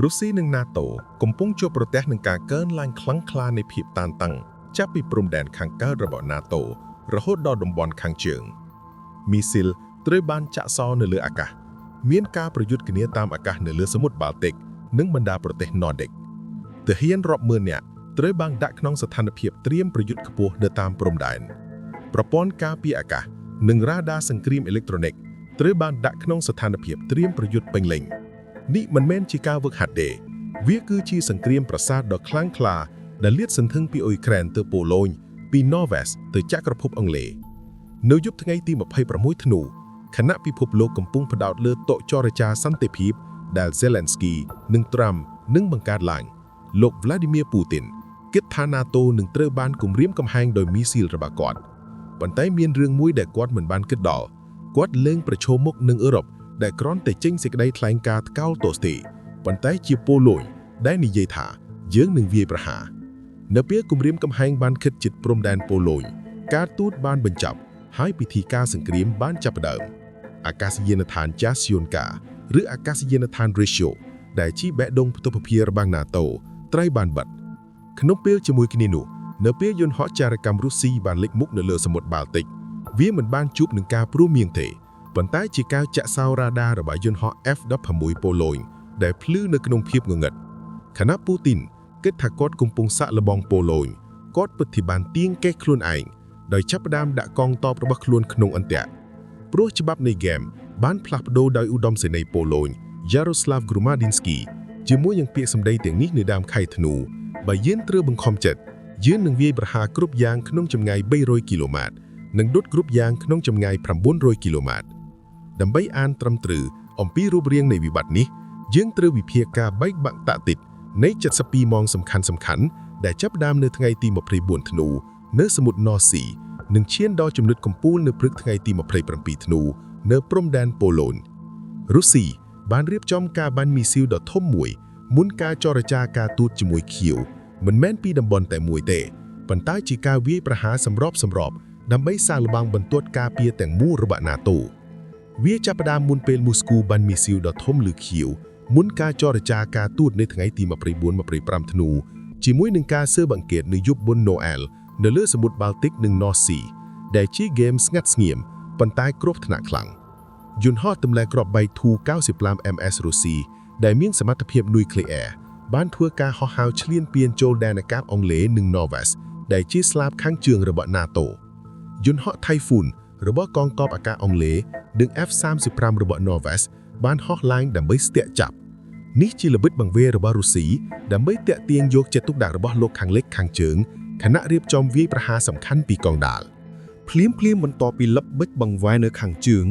រុស្ស៊ីនិង NATO កំពុងជួបប្រទះនឹងការកើនឡើងខ្លាំងក្លានៃភាពតានតឹងចាប់ពីព្រំដែនខាងកើតរបស់ NATO រហូតដល់តំបន់ខាងជើងមីស៊ីលត្រូវបានចាក់សោនៅលើអាកាសមានការប្រយុទ្ធគ្នាតាមអាកាសនៅលើសមុទ្របាល់ទិកនិងបណ្ដាប្រទេស Nordic ទាហានរាប់ម៉ឺននាក់ត្រូវបានដាក់ក្នុងស្ថានភាពត្រៀមប្រយុទ្ធខ្ពស់នៅតាមព្រំដែនប្រព័ន្ធការពារអាកាសនិងរ៉ាដាសង្គ្រាមអេឡិចត្រូនិកត្រូវបានដាក់ក្នុងស្ថានភាពត្រៀមប្រយុទ្ធពេញលេញនេះមិនមែនជាការវឹកហាត់ទេវាគឺជាសង្គ្រាមប្រសាទដ៏ខ្លាំងក្លាដែលលាតសន្ធឹងពីអ៊ុយក្រែនទៅប៉ូឡូញពីណូវែសទៅចក្រភពអង់គ្លេសនៅយប់ថ្ងៃទី26ធ្នូខណៈពិភពលោកកំពុងផ្ដោតលើតុចរចាសន្តិភាពដែល Zelensky និង Trump នឹងបង្កើតឡើងលោក Vladimir Putin គិតថា NATO នឹងត្រូវបានគំរាមកំហែងដោយមីស៊ីលរបស់គាត់ប៉ុន្តែមានរឿងមួយដែលគាត់មិនបានគិតដល់គាត់លែងប្រឈមមុខនឹងអឺរ៉ុបដែលគ្រាន់តែចេញសេចក្តីថ្លែងការណ៍ថ្កោលទោសទេប៉ុន្តែជាប៉ូឡូញដែលនិយាយថាយើងនឹងវាយប្រហារនៅពេលគំរាមកំហែងបានខិតជិតព្រំដែនប៉ូឡូញការទូតបានបញ្ចប់ហើយពិធីការសង្គ្រាមបានចាប់ផ្ដើមអាកាសយានដ្ឋាន Jasionka ឬអាកាសយានដ្ឋាន Ratio ដែលជាបេះដូងផ្ទុះភាររបស់ NATO ត្រូវបានបិទក្នុងពេលជាមួយគ្នានោះនៅពេលយន្តហោះចារកម្មរុស្ស៊ីបានលេចមុខនៅលើសមុទ្របាល់ទិកវាមិនបានជួបនឹងការព្រមៀងទេប៉ុន្តែជាការចាក់សោរ៉ាដារបស់យន្តហោះ F-16 ប៉ូឡូញដែលភ្លឺនៅក្នុងភាពងងឹតខណៈពូទីនគិតថាគាត់កំពុងសាក់លបងប៉ូឡូញគាត់ពិតជាបានទៀងកេះខ្លួនឯងដោយចាប់ផ្ដើមដាក់កងទ័ពរបស់ខ្លួនក្នុងអន្ទាក់ព្រោះច្បាប់នៃហ្គេមបានផ្លាស់ប្ដូរដោយឧត្តមសេនីយ៍ប៉ូឡូញ Jaroslav Gromadiński ជាមួយនឹងពាក្យសម្ដីទាំងនេះនៅដើមខែធ្នូបើយើងត្រូវបង្ខំចិត្តយើងនឹងវាយប្រហារគ្រប់យ៉ាងក្នុងចម្ងាយ300គីឡូម៉ែត្រនិងដុតគ្រប់យ៉ាងក្នុងចម្ងាយ900គីឡូម៉ែត្រដើម្បីអានត្រឹមត្រូវអំពីរូបរាងនៃវិបត្តិនេះយើងត្រូវវិភាគការបែកបាក់តាក់ទិចនៃ72ម៉ោងសំខាន់ៗដែលចាប់ផ្ដើមនៅថ្ងៃទី24ធ្នូនៅសមុទ្រ North Sea និងឈានដល់ចំណុចកំពូលនៅព្រឹកថ្ងៃទី27ធ្នូនៅព្រំដែនប៉ូឡូញរុស្ស៊ីបានរៀបចំការបាញ់មីស៊ីលដ៏ធំមួយមុនការចរចាការទូតជាមួយខៀវមិនមែនពីតំបន់តែមួយទេប៉ុន្តែជាការវាយប្រហារសម្របដើម្បីសាងល្បាំងបន្ទាត់ការពារទាំងមូលរបស់ NATO វាចាប់ផ្ដើមមុនពេលមូស្គូបាញ់មីស៊ីលដ៏ធំលើខៀវមុនការចរចាការទូតនៅថ្ងៃទី24-25ធ្នូជាមួយនឹងការស៊ើបអង្កេតនៅយប់បុណ្យណូអែលនៅលើសមុទ្របាល់ទិកនិង North Sea ដែលជាហ្គេមស្ងាត់ស្ងៀមប៉ុន្តែគ្រោះថ្នាក់ខ្លាំងយន្តហោះទម្លាក់គ្រាប់បែក Tu-95 MS រុស្ស៊ីដែលមានសមត្ថភាពនុយក្លេអ៊ែរបានធ្វើការហោះហើរឈ្លានពានចូលដែនអាកាសអង់គ្លេសនិង Norwest ដែលជាស្លាបខាងជើងរបស់ NATO យន្តហោះ Typhoon របស់កងទ័ពអាកាសអង់គ្លេសនិង F-35 របស់ Norwest បានហោះឡើងដើម្បីស្ទាក់ចាប់នេះជាល្បិចបង្វេររបស់រុស្ស៊ីដើម្បីទាក់ទាញយកចិត្តទុកដាក់របស់លោកខាងលិចខាងជើងខណៈរៀបចំវាយប្រហារសំខាន់ពីកងដាល់ភ្លាមបន្ទាប់ពីល្បិចបង្វែរនៅខាងជើង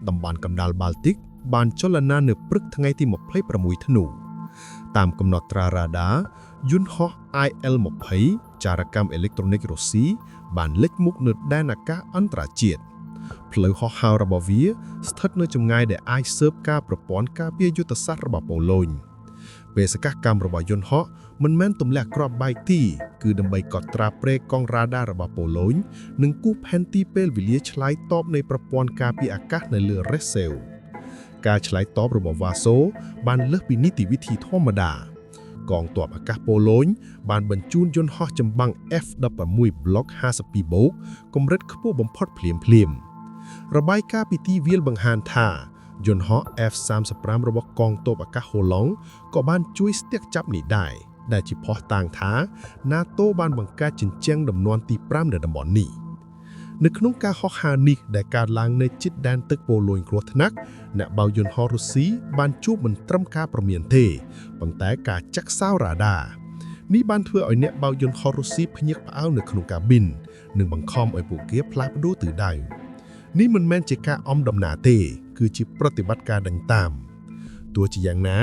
តំបន់កណ្ដាលបាល់ទិកបានចលនានៅព្រឹកថ្ងៃទី26ធ្នូតាមកំណត់ត្រារ៉ាដាយន្តហោះ IL-20 ចារកម្មអេឡិចត្រូនិករុស្ស៊ីបានលេចមុខនៅដែនអាកាសអន្តរជាតិផ្លូវហោះហើររបស់វាស្ថិតនៅចម្ងាយដែលអាចស៊ើបការប្រព័ន្ធការពារយុទ្ធសាស្ត្ររបស់ប៉ូឡូញបេសកកម្មរបស់យន្តហោះមិនមែនទម្លាក់គ្រាប់បែកទេគឺដើម្បីកត់ត្រាព្រែកកងរ៉ាដារបស់ប៉ូឡូញនិងគូសផែនទីពេលវេលាឆ្លើយតបនៃប្រព័ន្ធការពារអាកាសនៅលើរ៉េសេវការឆ្លើយតបរបស់វ៉ាសូបានលើសពីនីតិវិធីធម្មតាកងទ័ពអាកាសប៉ូឡូញបានបញ្ជូនយន្តហោះចម្បាំង F-16 Block 52 បូកកម្រិតខ្ពស់បំផុតភ្លាមរបាយការណ៍ពីទីវាលបង្ហាញថាយន្តហោះ F-35 របស់កងទ័ពអាកាសហូឡុងក៏បានជួយស្ទាក់ចាប់នេះដែរដែលជាភស្តុតាងថា NATO បានបង្កើតជញ្ជាំងដំណាន់ទី5នៅតំបន់នេះនៅក្នុងការហោះហើរនេះដែលកើតឡើងនៅជិតដែនទឹកប៉ូឡូញគ្រោះថ្នាក់អ្នកបៅយន្តហោះរុស្ស៊ីបានជួបមិនត្រឹមការព្រមានទេប៉ុន្តែការចាក់សោរ៉ាដានេះបានធ្វើឲ្យអ្នកបៅយន្តហោះរុស្ស៊ីភ្ញាក់ផ្អើលនៅក្នុងកាប៊ីននិងបង្ខំឲ្យពួកគេផ្លាស់ប្ដូរទិសដៅនេះមិនមែនជាការអំដំណើរទេគឺជាប្រតិបត្តិការដេញតាមទោះជាយ៉ាងណា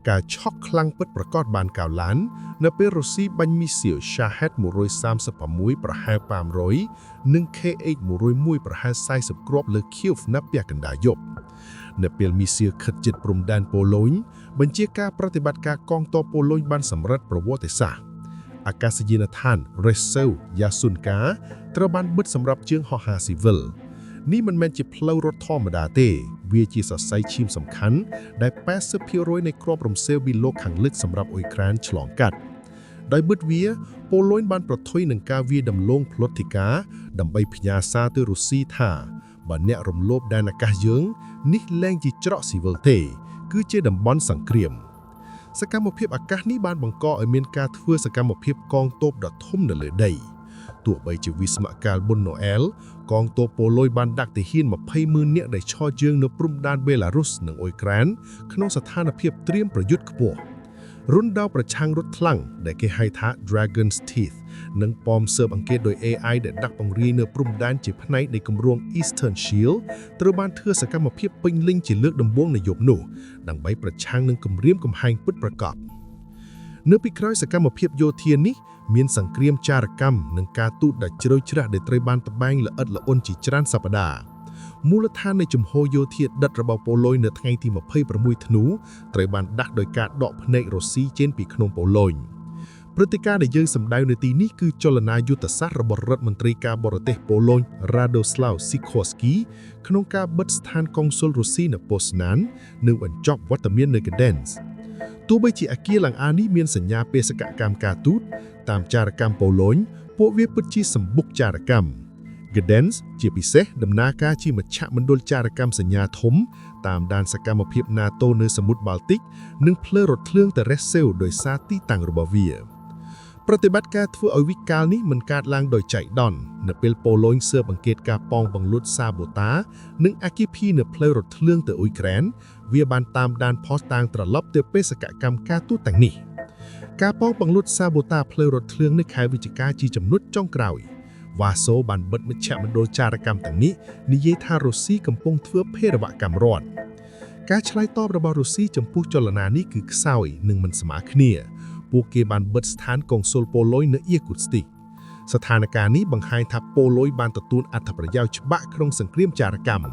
ការឆក់ខ្លាំងពិតប្រាកដបានកើនឡើងនៅពេលរុស្ស៊ីបាញ់មីស៊ីល Shahed 136ប្រហែល500និង KH-101ប្រហែល40គ្រាប់លើខៀវនៅពាក់កណ្ដាលយប់នៅពេលមីស៊ីលខិតជិតព្រំដែនប៉ូឡូញបញ្ជាការប្រតិបត្តិការកងទ័ពប៉ូឡូញបានសម្រេចប្រវត្តិសាស្ត្រអាកាសយានដ្ឋាន Rzeszów Jasionka ត្រូវបានបិទសម្រាប់ជើងហោះហើរស៊ីវិលនេះមិនមែនជាផ្លូវរត់ធម្មតាទេ វាជាសរសៃឈាមសំខាន់ដែល 80% នៃគ្រាប់រំសេវពីលោកខាងលិចសម្រាប់អ៊ុយក្រែនឆ្លងកាត់ដោយបិទវាប៉ូឡូញបានប្រថុយនឹងការវាយដំឡូងផ្លុតធីកាដើម្បីផ្ញើសារទៅរុស្ស៊ីថាបើអ្នករំលោភដែនអាកាសយើងនេះលែងជាច្រកស៊ីវិលទេគឺជាតំបន់សង្គ្រាមសកម្មភាពអាកាសនេះបានបង្កឲ្យមានការធ្វើសកម្មភាពកងទ័ពដ៏ធំនៅលើដីទោះបីជាវិស្មកាលបុណ្យណូអែលកងទ័ពប៉ូឡូញបានដាក់ទាហាន 20,000 នាក់ដែលឈរជើងនៅព្រំដែនបេឡារុសនិងអ៊ុយក្រែនក្នុងស្ថានភាពត្រៀមប្រយុទ្ធខ្ពស់រុនដោប្រឆាំងរថថ្លឹងដែលគេហៅថា Dragon's Teeth និងប៉មស៊ើបអង្កេតដោយ AI ដែលដាក់បង្រៀននៅព្រំដែនជាផ្នែកនៃគម្រោង Eastern Shield ត្រូវបានធ្វើសកម្មភាពពេញលេញជាលើកដំបូងនៅយប់នោះដើម្បីប្រឆាំងនឹងគម្រាមកំហែងពិតប្រាកដនៅពីក្រោយសកម្មភាពយោធានេះមានសង្គ្រាមចារកម្មនិងការទូតដែលជ្រៅជ្រះដែលត្រូវបានត្បាញល្អិតល្អន់ជាច្រើនសប្តាហ៍មូលដ្ឋាននៃជំហរយោធាដិតរបស់ប៉ូឡូញនៅថ្ងៃទី26ធ្នូត្រូវបានដាស់ដោយការដកភ្នែករុស្ស៊ីចេញពីក្នុងប៉ូឡូញព្រឹត្តិការណ៍ដែលយើងសម្ដៅនៅទីនេះគឺចលនាយុទ្ធសាស្ត្ររបស់រដ្ឋមន្ត្រីការបរទេសប៉ូឡូញ Radoslaw Sikorski ក្នុងការបិទស្ថានកុងស៊ុលរុស្ស៊ីនៅប៉ូស្ណាននិងបញ្ចប់វត្តមាននៅ Gdansk ទោះបីជាអគារលង្អានេះមានសញ្ញាបេសកកម្មការទូតតាមចារកម្មប៉ូឡូញពួកវាពិតជាសម្បុកចារកម្ម Gdansk ជាពិសេសដំណើរការជាមជ្ឈមណ្ឌលចារកម្មសញ្ញាធំតាមដានសកម្មភាព NATO នៅសមុទ្របាល់ទិកនិងផ្លូវរថភ្លើងតេរេសសេវដោយសារទីតាំងរបស់វាប្រតិបត្តិការធ្វើឲ្យវិកាលនេះមិនកើតឡើងដោយចៃដន្យនៅពេលប៉ូឡូញស៊ើបអង្កេតការប៉ងបង្លួចសាបូតានិងអគិភីនៅផ្លូវរថភ្លើងទៅអ៊ុយក្រែនវាបានតាមដានផុសតាងត្រឡប់ទៅបេសកកម្មការទូតទាំងនេះការប៉ងបង្លួចសាបូតាផ្លូវរថភ្លើងនៅខែវិច្ឆិកាជាចំណុចចុងក្រោយវ៉ាសូបានបិទមជ្ឈមណ្ឌលចារកម្មទាំងនេះនិយាយថារុស្ស៊ីកំពុងធ្វើភេរវកម្មរដ្ឋការឆ្លើយតបរបស់រុស្ស៊ីចំពោះចលនានេះគឺខ្សោយនិងមិនស្មើគ្នាពួកគេបានបិទស្ថានកុងស៊ុលប៉ូឡូញនៅអៀគូស្ទីកស្ថានភាពនេះបង្ហាញថាប៉ូឡូញបានទទួលអត្ថប្រយោជន៍ច្បាស់ក្នុងសង្គ្រាមចារកម្ម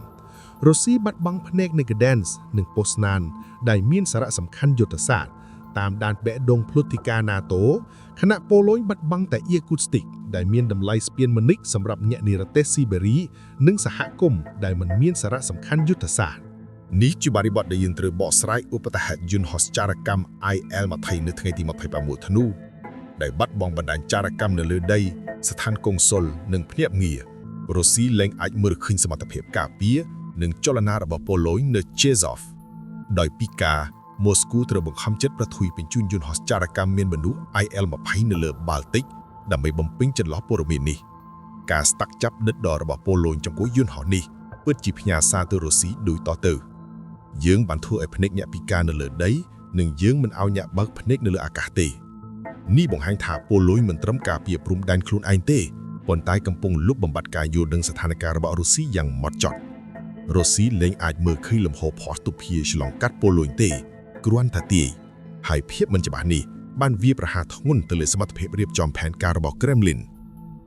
រុស្ស៊ីបាត់បង់ភ្នែកនៅ Gdansk និងប៉ូស្ណានដែលមានសារៈសំខាន់យុទ្ធសាស្ត្រតាមដានបេះដូងផ្លុតទីកា NATO ខណៈប៉ូឡូញបាត់បង់តែអៀគូស្ទីកដែលមានតម្លៃស្ពានមនិកសម្រាប់អ្នកនិរទេសស៊ីបេរីនិងសហគមន៍ដែលមិនមានសារៈសំខាន់យុទ្ធសាស្ត្រនេះជាបរិបទដែលយើងត្រូវបកស្រាយឧបតហេតុយន្តហោះចារកម្ម IL-20 នៅថ្ងៃទី26ធ្នូដែលបាត់បង់បណ្ដាញចារកម្មនៅលើដីស្ថានកុងស៊ុលនិងភ្នាក់ងាររុស្ស៊ីលែងអាចមើលឃើញសមត្ថភាពការពារនិងចលនារបស់ប៉ូឡូញនៅ Chezov ដោយពីការម៉ូស្គូត្រូវបង្ខំចិត្តប្រថុយបញ្ជូនយន្តហោះចារកម្មមានមនុស្ស IL-20 នៅលើបាល់ទិកដើម្បីបំពេញចន្លោះព័ត៌មាននេះការស្តាក់ចាប់ដិតដល់របស់ប៉ូឡូញចំពោះយន្តហោះនេះពិតជាផ្ញើសារទៅរុស្ស៊ីដូចតទៅយើងបានធ្វើឲ្យភ្នែកអ្នកពិការនៅលើដីនិងយើងមិនឲ្យអ្នកបើកភ្នែកនៅលើអាកាសទេនេះបង្ហាញថាប៉ូឡូញមិនត្រឹមការពារព្រំដែនខ្លួនឯងទេប៉ុន្តែកំពុងលុបបំបាត់ការយល់ដឹងស្ថានភាពរបស់រុស្ស៊ីយ៉ាងម៉ត់ចត់រុស្ស៊ីលែងអាចមើលឃើញលំហភស្តុភារឆ្លងកាត់ប៉ូឡូញទេគ្រាន់តែទាយហើយភាពមិនច្បាស់នេះបានវាប្រហារធ្ងន់ទៅលើសមត្ថភាពរៀបចំផែនការរបស់ Kremlin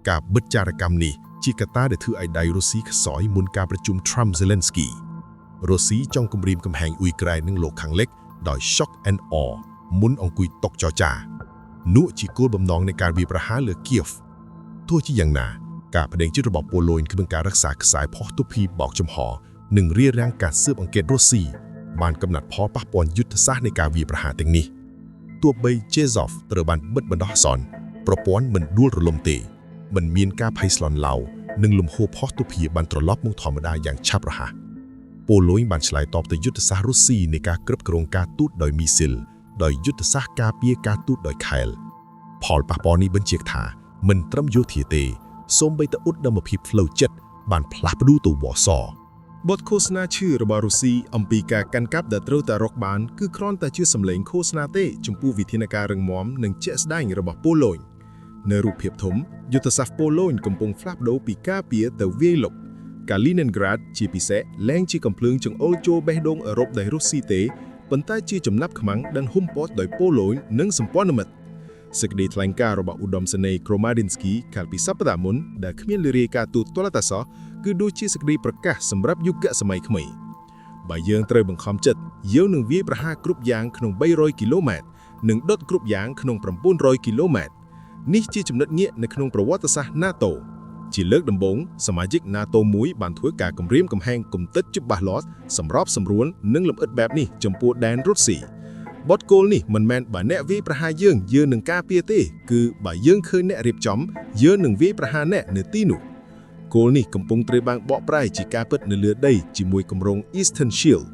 ការបិទចារកម្មនេះជាកត្តាដែលធ្វើឲ្យដៃរុស្ស៊ីខ្សោយមុនការប្រជុំ Trump-Zelensky រុស្ស៊ីចង់គម្រាមកំហែងអ៊ុយក្រែននិងលោកខាងលិចដោយ shock and awe មុនអង្គុយតុចរចានោះជាគោលបំណងនៃការវាយប្រហារលើ Kiev ទោះជាយ៉ាងណាការបដិចិត្តរបស់ប៉ូឡូញក្នុងការរក្សាខ្សែផុសទូភីបោកចំហនិងរារាំងការស៊ើបអង្កេតរុស្ស៊ីបានកំណត់ផលប៉ះពាល់យុទ្ធសាស្ត្រនៃការវាយប្រហារទាំងនេះទោះបី Chezov ត្រូវបានបិទបណ្ដោះអាសន្នប្រព័ន្ធមិនដួលរលំទេមិនមានការភ័យស្លន់ឡៅនិងលំហូរផុសទូភីបានត្រឡប់មកធម្មតាយ៉ាងឆាប់រហ័សប៉ូឡូញបានឆ្លើយតបទៅយុទ្ធសាស្ត្ររុស្ស៊ីនៃការគ្រប់គ្រងការទូតដោយមីស៊ីលដោយយុទ្ធសាស្ត្រការពារការទូតដោយខែលផលប៉ះពាល់នេះបញ្ជាក់ថាមិនត្រឹមយោធាទេសូម្បីតែឧត្តមភាពផ្លូវចិត្តបានផ្លាស់ប្ដូរទៅវ៉សបទឃោសនាឈឺរបស់រុស្ស៊ីអំពីការកាន់កាប់ដែលត្រូវតែរកបានគឺគ្រាន់តែជាសម្លេងឃោសនាទេចំពោះវិធានការរឹងមាំនិងជាក់ស្ដែងរបស់ប៉ូឡូញនៅរូបភាពធំយុទ្ធសាស្ត្រប៉ូឡូញកំពុងផ្លាស់ប្ដូរពីការពារទៅវាយលុកកាលីនីនក្រាដជាពិសេសលែងជាកំភ្លើងចង្អុលចូលបេះដូងអឺរ៉ុបដោយរុស្ស៊ីទេប៉ុន្តែជាចំណាប់ខ្មាំងដែលហ៊ុមព័ទ្ធដោយប៉ូឡូញនិងសម្ព័ន្ធមិត្តសេចក្តីថ្លែងការណ៍របស់ឧត្តមសេនីយ៍ Kromadinski កាលពីសប្តាហ៍មុនដែលគ្មានលរាយការណ៍ទូទាត់តែសោះគឺដូចជាសេចក្តីប្រកាសសម្រាប់យុគសម័យថ្មីបើយើងត្រូវបង្ខំចិត្តយើងនឹងវាយប្រហារគ្រប់យ៉ាងក្នុង300គីឡូម៉ែត្រនិងដុតគ្រប់យ៉ាងក្នុង900គីឡូម៉ែត្រនេះជាចំណុចងាកនៅក្នុងប្រវត្តិសាស្ត្រ NATO ជាលើកដំបូងសមាជិក NATO មួយបានធ្វើការគម្រាមកំហែងគំនិតច្បាស់លាស់សម្របសម្រួលនិងលម្អិតបែបនេះចំពោះដែនរុស្ស៊ីបទគោលនេះមិនមែនបើអ្នកវាយប្រហារយើងនឹងការពារទេគឺបើយើងឃើញអ្នករៀបចំយើងនឹងវាយប្រហារអ្នកនៅទីនោះគោលនេះកំពុងត្រូវបានបកប្រែជាការពិតនៅលើដីជាមួយគម្រោង Eastern Shield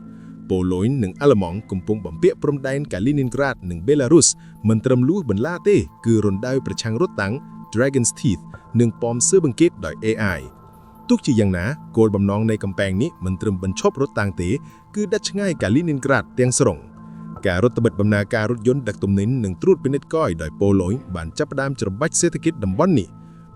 ប៉ូឡូញនិងអាល្លឺម៉ង់កំពុងបំពាក់ព្រំដែនកាលីនីនក្រាដនិងបេឡារុសមិនត្រឹមលួសបន្លាទេគឺរំដៅប្រឆាំងរថតាំង Dragon's Teeth និងប៉មស៊ើបអង្កេតដោយ AI ទោះជាយ៉ាងណាគោលបំណងនៃកំពែងនេះមិនត្រឹមបញ្ឈប់រថតាំងទេគឺដាច់ឆ្ងាយកាលីនីនក្រាដទាំងស្រុងការរដ្ឋបិទដំណើរការរថយន្តដឹកទំនិញនិងត្រួតពិនិត្យកយដោយប៉ូឡូញបានចាប់ផ្ដើមច្របាច់សេដ្ឋកិច្ចតំបន់នេះ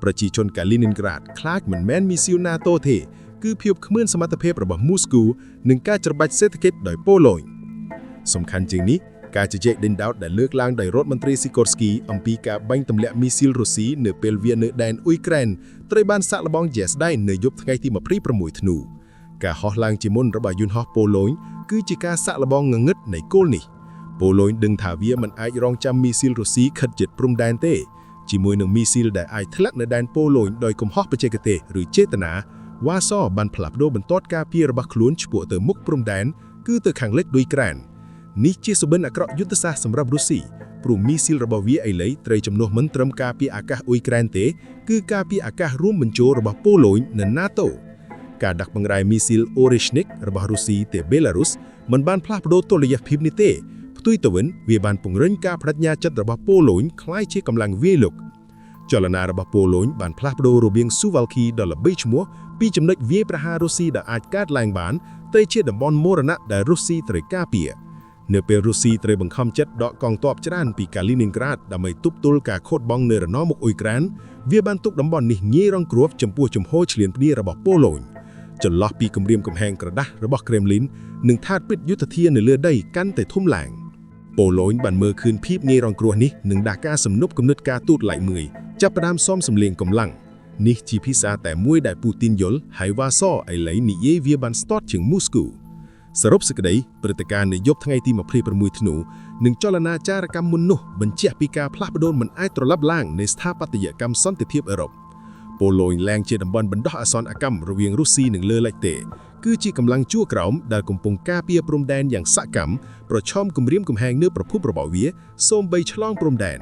ប្រជាជនកាលីនីនក្រាដខ្លាចមិនមែនមីស៊ីល NATO ទេគឺភាពគ្មានសមត្ថភាពរបស់មូស្គូនិងការច្របាច់សេដ្ឋកិច្ចដោយប៉ូឡូញសំខាន់ជាងនេះការជជែកដេញដោតដែលលើកឡើងដោយរដ្ឋមន្ត្រីស៊ីកូរស្គីអំពីការបាញ់ទម្លាក់មីស៊ីលរុស្ស៊ីនៅពេលវានៅដែនអ៊ុយក្រែនត្រូវបានសាកល្បងជាស្ដែងនៅយប់ថ្ងៃទី26ធ្នូការហោះឡើងជាមុនរបស់យន្តហោះប៉ូឡូញគឺជាការសាកល្បងងងឹតនៃគោលនេះប៉ូឡូញដឹងថាវាមិនអាចរងចាំមីស៊ីលរុស្ស៊ីខិតជិតព្រំដែនទេជាមួយនឹងមីស៊ីលដែលអាចធ្លាក់នៅដែនប៉ូឡូញដោយកំហុសបច្ចេកទេសឬចេតនាវ៉ាសបានផ្លាស់ប្ដូរបន្ទាត់ការពាររបស់ខ្លួនឆ្ពោះទៅមុខព្រំដែនគឺទៅខាងលិចអ៊ុយក្រែននេះជាសុបិនអាក្រក់យុទ្ធសាស្ត្រសម្រាប់រុស្ស៊ីព្រោះមីស៊ីលរបស់វាឥឡូវត្រូវចំនួនមិនត្រឹមការពារអាកាសអ៊ុយក្រែនទេគឺការពារអាកាសរួមបញ្ចូលរបស់ប៉ូឡូញនិង NATO ការដាក់បង្រាយមីស៊ីល Oreshnik របស់រុស្ស៊ីទៅបេឡារុសមិនបានផ្លាស់ប្ដូរតុល្យភាពនេះទេផ្ទុយទៅវិញវាបានពង្រឹងការបដិញ្ញាចិត្តរបស់ប៉ូឡូញคล้ายជាកម្លាំងវាយលុកចលនារបស់ប៉ូឡូញបានផ្លាស់ប្ដូររបៀង Suwalki ដ៏ល្បីឈ្មោះពីចំណុចវាយប្រហាររុស្ស៊ីដែលអាចកើតឡើងបានទៅជាតំបន់មរណៈដែលរុស្ស៊ីត្រូវការពារនៅពេលរុស្ស៊ីត្រូវបង្ខំចិត្តដកកងទ័ពច្រើនពីកាលីនីនក្រាដដើម្បីទប់ទល់ការខូចបង់នៅរណបមុខអ៊ុយក្រែនវាបានទុកតំបន់នេះងាយរងគ្រោះចំពោះជំហរឈ្លានពានរបស់ប៉ូឡូញចន្លោះពីគម្រាមកំហែងក្រដាស់របស់ក្រែមលីននិងថាសពិតយុទ្ធធាននៅលើដីកាន់តែធំឡើងប៉ូឡូញបានមើលឃើញភាពងាយរងគ្រោះនេះនិងដាក់ការសំណុបគំនិតការទូតឡៃមួយចាប់ផ្ដើមសមសម្លេងកម្លាំងនេះជាភាសាតែមួយដែលពូទីនយល់ហើយវ៉ាសឥឡូវនិយាយវាបានស្ទាត់ជាងមូស្គូសរុបសេចក្តីព្រឹត្តិការណ៍នៅយប់ថ្ងៃទី26ធ្នូនិងចលនាចារកម្មមុននោះបញ្ជាក់ពីការផ្លាស់ប្ដូរមិនអាចត្រឡប់ឡើងនៃស្ថាបត្យកម្មសន្តិភាពអឺរ៉ុបប៉ូឡូញឡើងជាតំបន់បណ្ដោះអាសន្នកម្មរវាងរុស្ស៊ីនិងលើលិចទេគឺជាកម្លាំងជួរក្រោមដែលកំពុងការពារព្រំដែនយ៉ាងសកម្មប្រឆាំងគម្រាមកំហែងនៅប្រភពរបស់វាសូម្បីឆ្លងព្រំដែន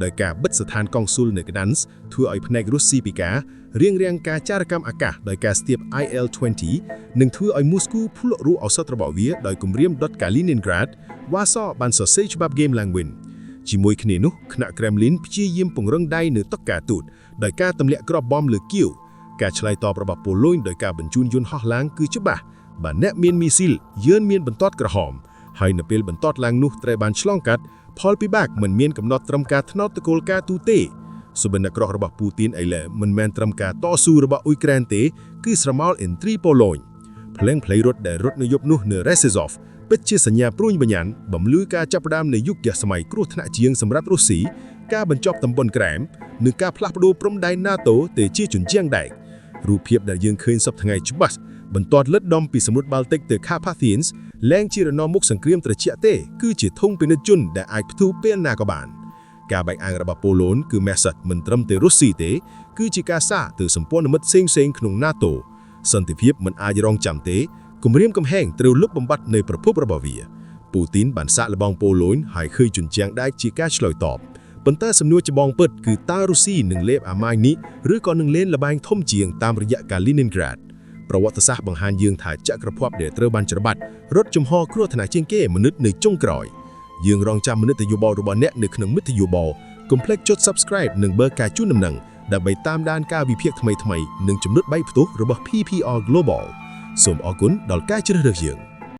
ដោយការបិទស្ថានកុងស៊ុលនៅ Gdansk ធ្វើឲ្យផ្នែករុស្ស៊ីពិការរៀងការចារកម្មអាកាសដោយការស្ទាប IL-20 និងធ្វើឲ្យមូស្គូភ្លក់រូឱសថរបស់វាដោយគម្រាមដុតកាលីនីនក្រាដវ៉ាសបានសរសេរច្បាប់ហ្គេមឡើងវិញជាមួយគ្នានោះគណៈក្រែមលីនព្យាយាមពង្រឹងដៃនៅតុការទូតដោយការទម្លាក់គ្រាប់បមលើគៀវការឆ្លើយតបរបស់ប៉ូឡូញដោយការបញ្ជូនយន្តហោះឡើងគឺច្បាស់បើអ្នកមានមីស៊ីលយើងមានបន្ទាត់ក្រហមហើយនៅពេលបន្ទាត់ឡើងនោះត្រូវបានឆ្លងកាត់ផលពិបាកមិនមានកំណត់ត្រឹមការថ្នោតតកូលការទូទេសុបិនក្ររបស់ពូទីនឥឡូវមិនមែនត្រឹមការតស៊ូរបស់អ៊ុយក្រែនទេគឺស្រមោលអ៊ិនទ្រីប៉ូឡូញភ្លើងផ្លៃរត់ដែលរត់នៅយប់នោះនៅ Rezezov ពិតជាសញ្ញាព្រួញបញ្ញាណបំលឺការចាប់ផ្ដើមនៃយុគសម័យគ្រោះថ្នាក់ជាងសម្រាប់រុស្ស៊ីការបញ្ចប់តំបន់ក្រែមនិងការផ្លាស់ប្ដូរព្រំដែន NATO ទៅជាជញ្ជាំងដែករូបភាពដែលយើងឃើញសពថ្ងៃច្បាស់បន្ទាត់លិតដុំពីសមុទ្របាល់ទិកទៅ Carpathians លែងជារណបមុខសង្គ្រាមត្រជាក់ទេគឺជាធុងពិនិត្យជនដែលអាចផ្ទុះពេលណាក៏បានការបែកអាំងរបស់ប៉ូឡូញគឺ message មិនត្រឹមតែរុស្ស៊ីទេគឺជាការសារទៅសម្ព័ន្ធមិត្តផ្សេងៗក្នុង NATO សន្តិភាពមិនអាចរងចាំទេគម្រាមកំហែងត្រូវលុបបំបាត់នៅប្រភពរបស់វាពូទីនបានសាកល្បងប៉ូឡូញហើយឃើញជញ្ជាំងដែកជាការឆ្លើយតបប៉ុន្តែសំណួរចម្បងពិតគឺតើរុស្ស៊ីនឹងលេបអាម៉ាយនេះឬក៏នឹងលេងល្បែងធំជាងតាមរយៈកាលីនីនក្រាដប្រវត្តិសាស្ត្របង្ហាញយើងថាចក្រភពដែលត្រូវបានច្របាច់រត់ចំហគ្រោះថ្នាក់ជាងគេមនុស្សនៅចុងក្រោយយើងរងចាំមនុស្សយោបល់របស់អ្នកនៅក្នុងមិត្តយោបល់កុំភ្លេចចុច Subscribe និងបើកការជូនដំណឹងដើម្បីតាមដានការវិភាគថ្មីៗនិងចំណុចបែកផ្ទុះរបស់ PPR Global សូមអរគុណដល់ការជ្រើសរើសយើង